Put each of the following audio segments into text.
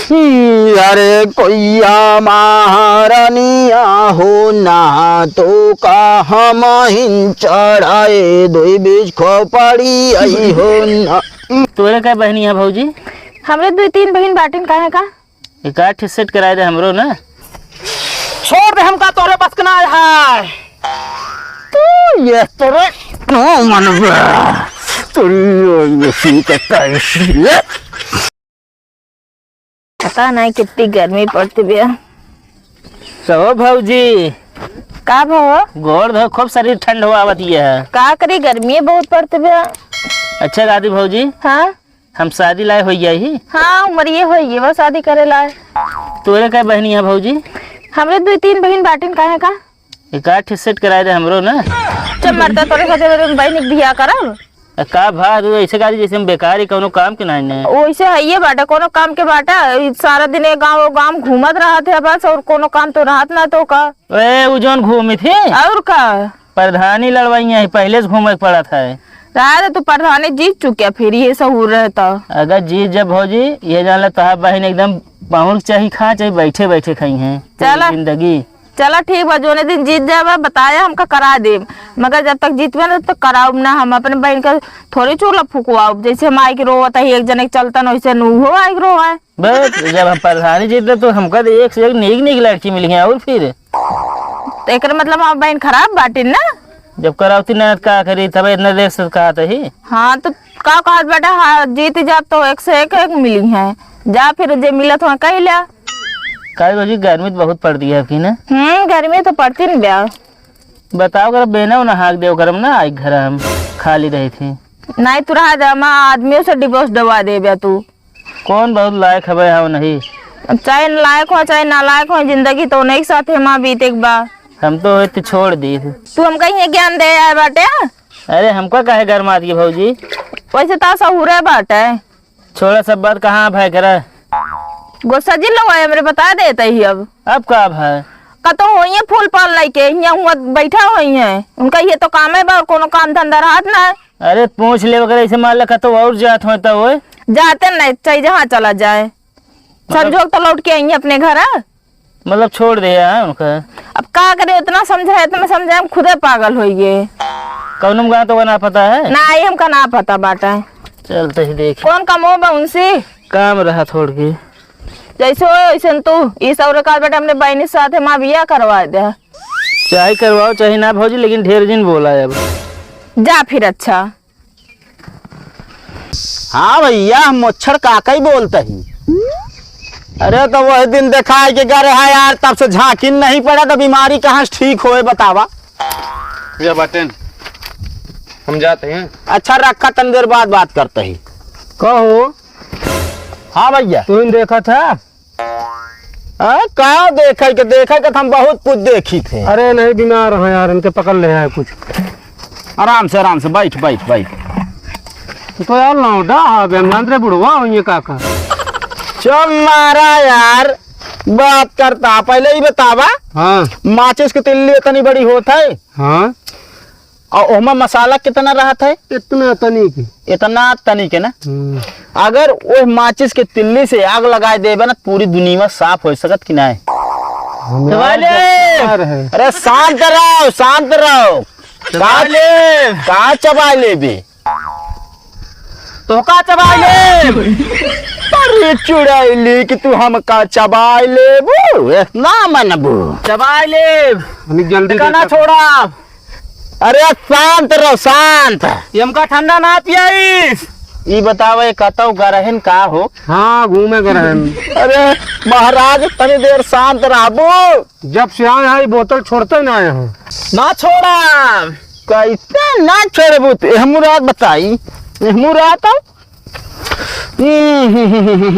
अरे कोइया महारानिया हो ना तो का हम हिन चढ़ाए दो बीच खोपड़ी आई हो ना। तोरे का बहनी है भौजी? हमरे 2-3 बहन बाटिन काहे का एक सेट कराए दे हमरो ना। छोड़ दे हमका तोरे बस ना है तू ये तोरे नो मनवा तोरी ये कहता पता नहीं कितनी गर्मी पड़ती भैया। सहो भौजी का भाव गोर धो खूब सारी ठंड हो आवती है। का करी गर्मी बहुत पड़ती भैया। अच्छा दादी भौजी हाँ हम शादी लाए हो जाही। हाँ उम्र ये होगी वो शादी करे लाए। तोरे का बहनी है भौजी? हमरे 2-3 बहन बाटिन काहे का एक सेट कराए दे हमरो ना। जब मरता तोरे खातिर बहन बियाह करब का भा तू ऐसे गाड़ी जैसे हम बेकार ही कोनो काम के नहीं वैसे है ये बाटा कोनो काम के बाटा सारा दिन गाँव घूमत रहा थे बस और कोनो काम तो राहत ना तो का वो जोन घूमी थी और का प्रधानी लड़वाई है पहले से घूमे पड़ा था। रहा तो प्रधानी जीत चुके फिर ये सहूर रहता। अगर जीत जब भौजी ये जान लो तोहार बहन एकदम पाहुन चाहिए खा चाहे बैठे बैठे खाई है चला जिंदगी। चला ठीक बा जोने दिन जीत जाए बताया हमका करा दे मगर जब तक जीतवे ना तब तक कराऊ ना। हम अपने बहन का थोड़ी चूल्हा फूकवाओ जैसे हम आई के रोवता है एक जने चलता न वैसे नू हो आई रो है। बस जब हम प्रधानी जीते तो हमका एक से एक नेक लड़की मिली है और फिर एक मतलब हम बहन खराब बाटिन ना। जब करावती ना का करी तब इतना देर से कहा ही। हाँ तो का कहा बेटा हाँ जीत जा तो एक से एक मिली है जा फिर जे मिला तो कह लिया। काहे भौजी गर्मी तो बहुत पड़ रही है आपकी ना। गर्मी तो पड़ती नहीं ब्याह। बताओ कर बेना ना हाक दे गरम ना आई घर हम खाली रही थी नहीं तू रहा जमा आदमियों से डिवोर्स दवा दे बे तू। कौन बहुत लायक है हो नहीं चाहे लायक हो चाहे नालायक हो जिंदगी तो नहीं साथ है माँ बीते एक बार हम तो इतने छोड़ दी थी। तू हम कहीं ज्ञान दे आए बाटे। अरे हमको काहे गर्म आती है भौजी? वैसे तो सहूर है बाटे छोड़ा सब बात कहाँ भाई करा गुस्सा जिल हमरे बता देते ही अब का भाई कतो हो फूल पाल लाई के हुआ बैठा हुई है उनका ये तो काम है बा कोनो काम धंधा राहत ना है। अरे पूछ ले वगैरह ऐसे मान ला कतो और जात होता हो जाते नहीं चाहे जहाँ चला जाए संजोग तो लौट के आई अपने घर है। मतलब छोड़ दे उनका। अब का करे उतना समझाए इतना समझाए हम खुदे पागल हो गए। कौन गा तो ना पता है ना आई हमका ना पता बाटा। चलते ही देख कौन काम हो बा उनसे काम रहा थोड़ के जैसे हो वैसे तू इस और काल बेटा हमने बहनी साथ है माँ बिया करवा दे। चाहे करवाओ चाहे ना भौजी लेकिन ढेर दिन बोला है अब जा फिर। अच्छा हाँ भैया हम मच्छर काका ही बोलते ही। अरे तो वह दिन देखा है कि गरे है यार तब से झांकिन नहीं पड़ा तो बीमारी कहाँ से ठीक होए बतावा। ये बातें हम जाते हैं। अच्छा रखा तन देर बाद बात करते ही। कहो हाँ भैया तुम देखा था? कहा देखा के हम बहुत कुछ देखी थे। अरे नहीं बीमार है यार इनके पकड़ ले है कुछ। आराम से बैठ तो यार लौटा बुढ़वा ये काका चल मारा यार बात करता पहले ही बतावा। हाँ माचिस की तिल्ली इतनी बड़ी होता है हाँ और ओमा मसाला कितना रहत है? इतना तनिक है ना। अगर वो माचिस के तिल्ली से आग लगाए देवे ना पूरी दुनिया साफ हो सकत कि नहीं? अरे शांत रहो का चबा ले बे तो का चबा ले। अरे चुड़ैली कि तू हम का चबा ले ना मनबू चबा ले जल्दी ना छोड़ा। अरे शांत रहो हमका ठंडा ना पियाईस। ये बतावे कतौ गरहन का हो? हाँ घूमे गरहन। अरे महाराज तनी देर शांत रहबो। जब से आए है बोतल छोड़ते ना आए हैं ना छोड़ा कैसे ना छोड़बू मुराद बताई मुराद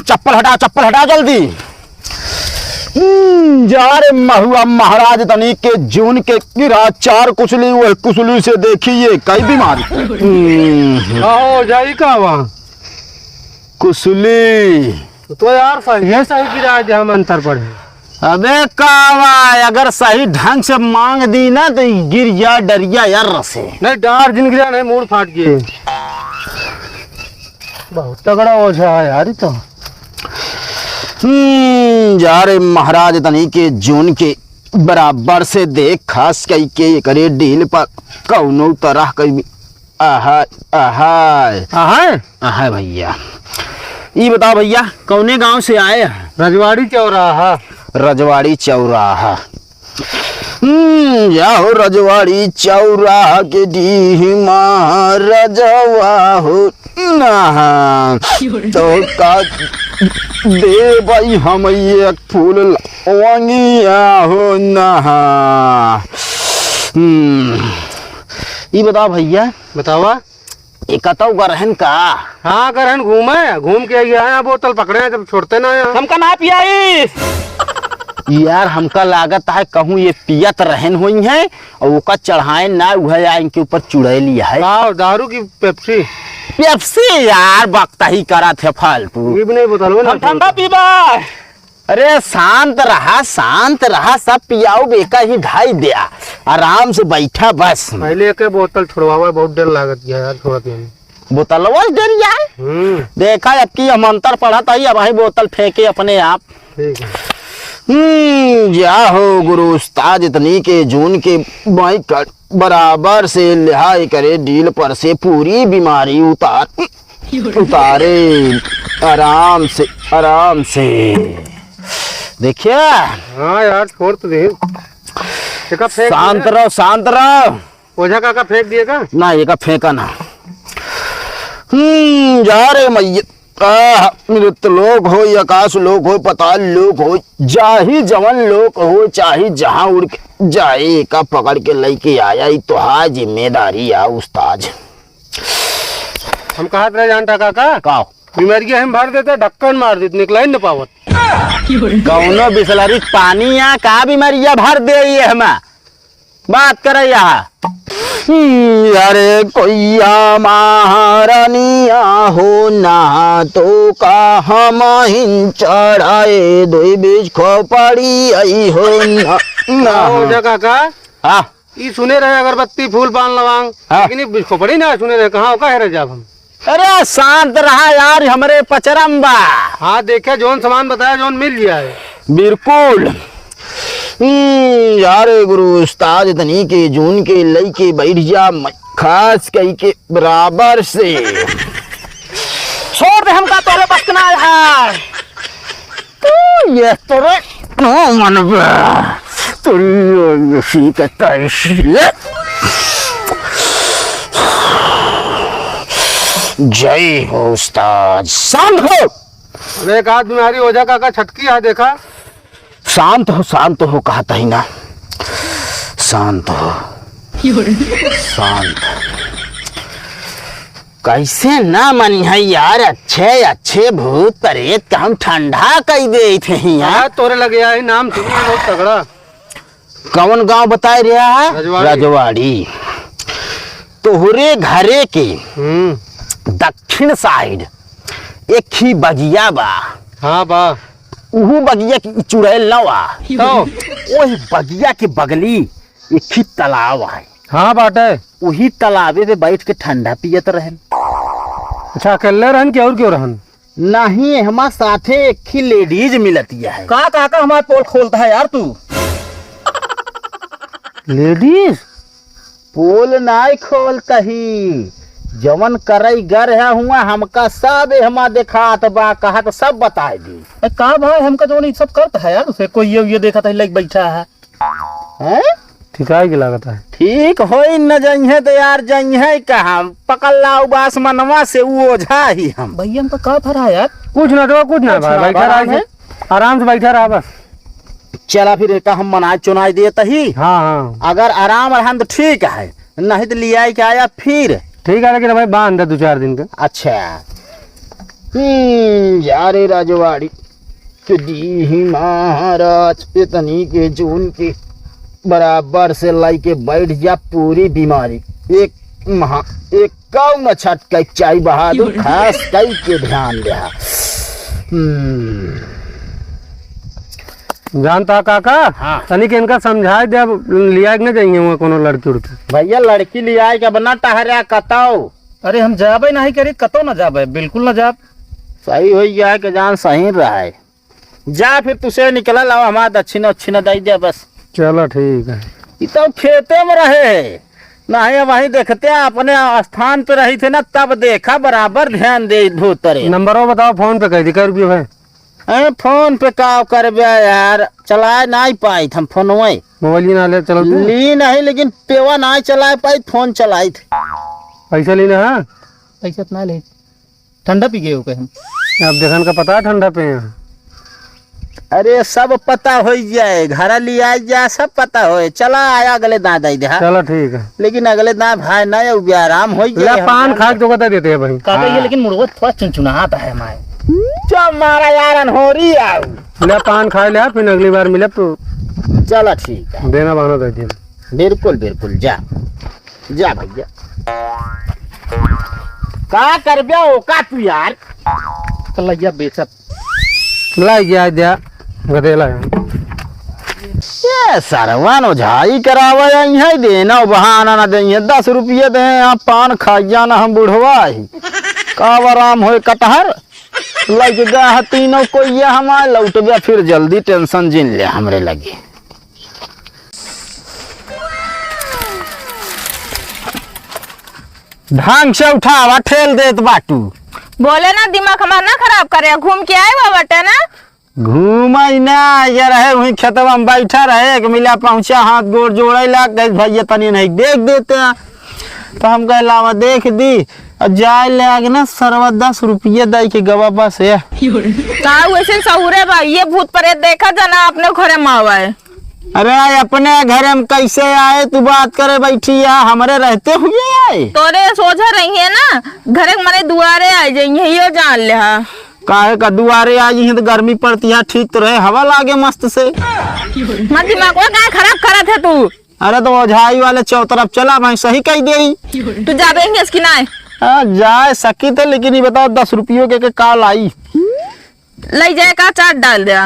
चप्पल हटा जल्दी। जा रे महुआ महाराज तनी के जून के गिरा 4 कुसली वो कुसली से देखिए कई बीमारी आओ जाई का वहाँ कुसली तो यार सही गिरा दे हम अंतर पड़े। अबे कावा अगर सही ढंग से मांग दी ना तो गिर जा डरिया यार रसे नहीं डार जिन गिरा नहीं मूड फाट गए। बहुत तगड़ा ओझा है यार तो। जा रे महाराज तनी के जून के बराबर से देख खास कई के करे डील पर कौनो तरह कई आहा आहा हाँ आहा भैया ये बताओ भैया कौने गांव से आए हैं? रजवाड़ी चौराहा। रजवाड़ी चौराहा। जाओ रजवाड़ी चौराहा के डी महाराजवा हो ना तो का दे भाई हम एक फूल लवंगिया हो ना। ये बताओ भैया बतावा। एकतौ गरहन का हाँ करन घूमे घूम के आए बोतल पकड़े हैं, जब छोड़ते ना यहाँ। हमका ना पियाई। यार हमका लागत है कहूँ ये पियत रहन हुई है और ओका चढ़ाए ना वह इनके ऊपर चुड़ैली है। दारू की पेप्सी। पेप्सी यार बकता ही करा थे फालतू। ये भी नहीं बोतल ना। हम ठंडा पीबा। अरे शांत रहा सब पियाओ बेका ही ढाई दिया आराम से बैठा बस। पहले के बोतल छुड़वावा बहुत डर लागत है यार, छोड़ती है बोतलवा डर जाए। देखा अब की हम अंतर पढ़ा था अब वही बोतल फेंके अपने आप। ठीक है। जा हो गुरु उस्ताद इतनी के जून के बाई कर बराबर से लिहाई करे डील पर से पूरी बीमारी उतारे आराम से देखिए। हाँ यार छोड़ तो दे। शांत रहो। ओझा काका फेंक दिएगा ना ये का फेंका ना। जा रे मैया मृत लोक हो आकाश लोक हो पताल लोक हो जाही जवन लोक हो चाहे जहां उड़ के जाए का पकड़ के लेके आया तो हा जिम्मेदारी आ उस्ताद। हम कहा रह जानता काका का बीमारी हम भर देते ढक्कन मार देते निकला ही न पावत। कौनो बिसलरी पानी आ का बीमारिया भर दे ये हमें बात करे यहाँ। अरे कोइया महारानिया हो ना तो का हम हिन चढ़ाए दो बीच खोपड़ी आई हो ना। ओझा काका हाँ ये सुने रहे अगरबत्ती फूल पान लवांग हाँ। लेकिन ये खोपड़ी ना सुने रहे कहाँ होगा है जब हम। अरे शांत रहा यार हमरे पचरम्बा। हाँ देखे जोन सामान बताया जोन मिल गया है बिल्कुल। यार गुरु उस्ताद इतनी के जून के लई के बैठ जा खास कई के बराबर से छोड़ दे हमका तोरे बस ना है। तो ये तोरे नो मनबा तोरी सी कहता है जय हो उस्ताद। शांत हो। अरे एक आध बीमारी ओझा काका छटकी है देखा। शांत हो कहता ही ना। शांत हो शांत। कैसे ना मनी है यार अच्छे भूत प्रेत का हम ठंडा कई दे थे यार। यार तोरे लगे है नाम सुनिए बहुत तगड़ा। कौन गांव बताए रहा है? रजवाड़ी। तोहरे घरे के दक्षिण साइड एक ही बगिया बा। हाँ बा उहू बगिया की चुड़ैल लवा तो वही बगिया के बगली एक ही तालाब है। हाँ बाटे वही तालाबे पे बैठ के ठंडा पियत रहन। अच्छा अकेले रहन के और क्यों रहन? नहीं हमारे साथे एक ही लेडीज मिलती है। का काका हमारा पोल खोलता है यार तू। लेडीज पोल नाई खोलता ही जवन करई गर है हुआ हमका सब हमा देखात बा कहा तो सब बताए दी। का भाई हमका जो नहीं सब करता है यार उसे कोई ये देखा था लग बैठा है। हैं? ठीक है लागत है। ठीक हो न जइहे तो यार जइहे कहा पकड़ लाओ बास मनवा से वो ओझा ही हम। भैया हमका का भरा है यार। कुछ ना दो कुछ ना अच्छा, भाई बैठा आराम रहा है। आराम से बैठा रहा बस। चला फिर एक हम मनाज चुनाई देता ही। हाँ हाँ अगर आराम रहन तो ठीक है नहीं तो लिया के आया फिर। ठीक है लेकिन भाई बांध दे 2-4 दिन का। अच्छा जा रे राजवाड़ी दी महाराज इतनी के जून के बराबर से लाई के बैठ जा पूरी बीमारी एक कौ न छटक चाय बहादुर खास कई के ध्यान दे। जानता काका हाँ। तनिक इनका समझाए दे अब लिया के न जाइए वहाँ कोनो लड़की उड़की। भैया लड़की लिया के बना टहरा कताओ। अरे हम जाबे नहीं करी कतो ना जाबे बिल्कुल ना जाब। सही हो गया कि जान सही रहा है। जा फिर तुसे निकला लाओ हमारा दक्षिण दक्षिण दई दे बस। चलो ठीक है। ये तो खेते में रहे नहीं वहीं देखते अपने स्थान पे रही थे ना तब देखा बराबर ध्यान दे भूतरे। नंबर बताओ फोन पे, कह रुपये भाई। अरे फोन पे का करबे यार, चला नहीं पाई हम फोन में, मोबाइल ना ले चलो तो। ली नहीं लेकिन पेवा नहीं चला पाई, फोन चलाई थे। पैसा लेना है? पैसा इतना ले, ठंडा पी गए हो कहीं? अब देखन का पता है ठंडा पे यहाँ। अरे सब पता हो जाए, घर लिया जा सब पता हो। चला आया अगले दाँत दे दे। चलो ठीक है। लेकिन अगले दाँत भाई नहीं अब आराम हो ले जाए। पान खा के तो बता देते हैं भाई। काका ये लेकिन मुर्गा थोड़ा चुनचुनाता है हमारे। चल मारा यार अनहोरी आओ। ले पान खा ले, फिर अगली बार मिले तो चलो ठीक है, देना बहाना दे दिया। बिल्कुल बिल्कुल जा जा भैया। का करबे ओ का तू यार? कलैया बेचत ला गया दिया गदेला है। ये सरवन ओझाई करावा यहाँ देना बहाना ना दे, 10 रुपये दे आप पान खाइया ना हम बुढ़वा ही का आराम हो। कटहर लग गया तीनों कोई हमारे लौट गया, फिर जल्दी टेंशन जिन ले हमरे लगे। ढंग से उठावा ठेल देत बाटू। बोले ना दिमाग हमारा ना खराब करे, घूम के आए हुआ बटे ना। घूमई ना ये रहे वहीं खेतवा में बैठा रहे, एक मिला पहुंचा हाथ गोड़ जोड़े लग गए, भैया तनी नहीं देख देते हैं तो हम कहे लावा देख दी और जाए ले आगे ना सरवा 10 रुपये दे के गवा बस है। का वैसे सहुरे भाई ये भूत प्रेत देखा जाना अपने घरे मावा है। अरे अपने घर में कैसे आए तू बात करे बैठी यहाँ हमारे रहते हुए आए? तोरे सोचा रही है ना घरे मरे दुआरे आ जाइए, ये जान ले। काहे का दुआरे आई है तो गर्मी पड़ती है, ठीक तो रहे हवा लागे मस्त से। मत दिमाग का खराब करा थे तू। अरे तो ओझाई वाले चौतरफ चला मैं सही कही दे। तू जाबेंगे इसकी ना जाए सकी थे, लेकिन ये बताओ 10 रुपयों के काल आई ले जाए का चाट डाल दिया।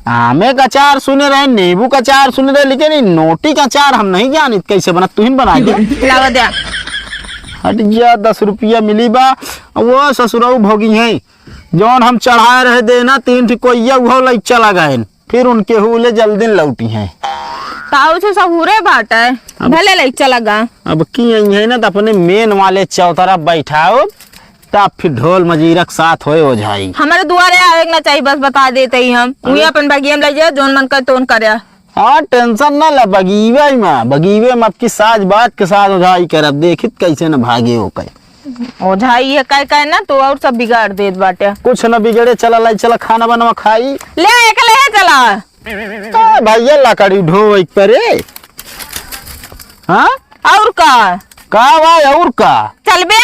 आमे का अचार सुने रहे, नींबू का अचार सुने रहे, लेकिन ये नोटी का अचार हम नहीं जानी कैसे बना। तू ही बना दे लावा दिया। हट जा 10 रुपया मिली बा। वो ससुराऊ भोगी है जौन हम चढ़ाए रहे देना 3 ठिकोइया वो लग चला गए, फिर उनके हुले जल्दी लौटी हैं। ताऊ से सहुरे बाट है भले ले चला गा। अब की है ना तो अपने मेन वाले चौतरा बैठाओ तब फिर ढोल मजीरक साथ होए ओझाई। हमारे दुआरे आवे ना चाहिए, बस बता देते ही हम वही अपन बगिया में ले जाए, जोन मन कर तोन करे। हाँ टेंशन ना ला, बगीवे में अब की साज बात के साथ ओझाई करब, देखित कैसे न भागे हो कहे ओझाई है कह ना तो और सब बिगाड़ देत बाटे। कुछ न बिगड़े, चला लाई चला खाना बनवा खाई ले एक ले चला भैया लकड़ी ढो एक परे। हाँ और का भाई और का चल बे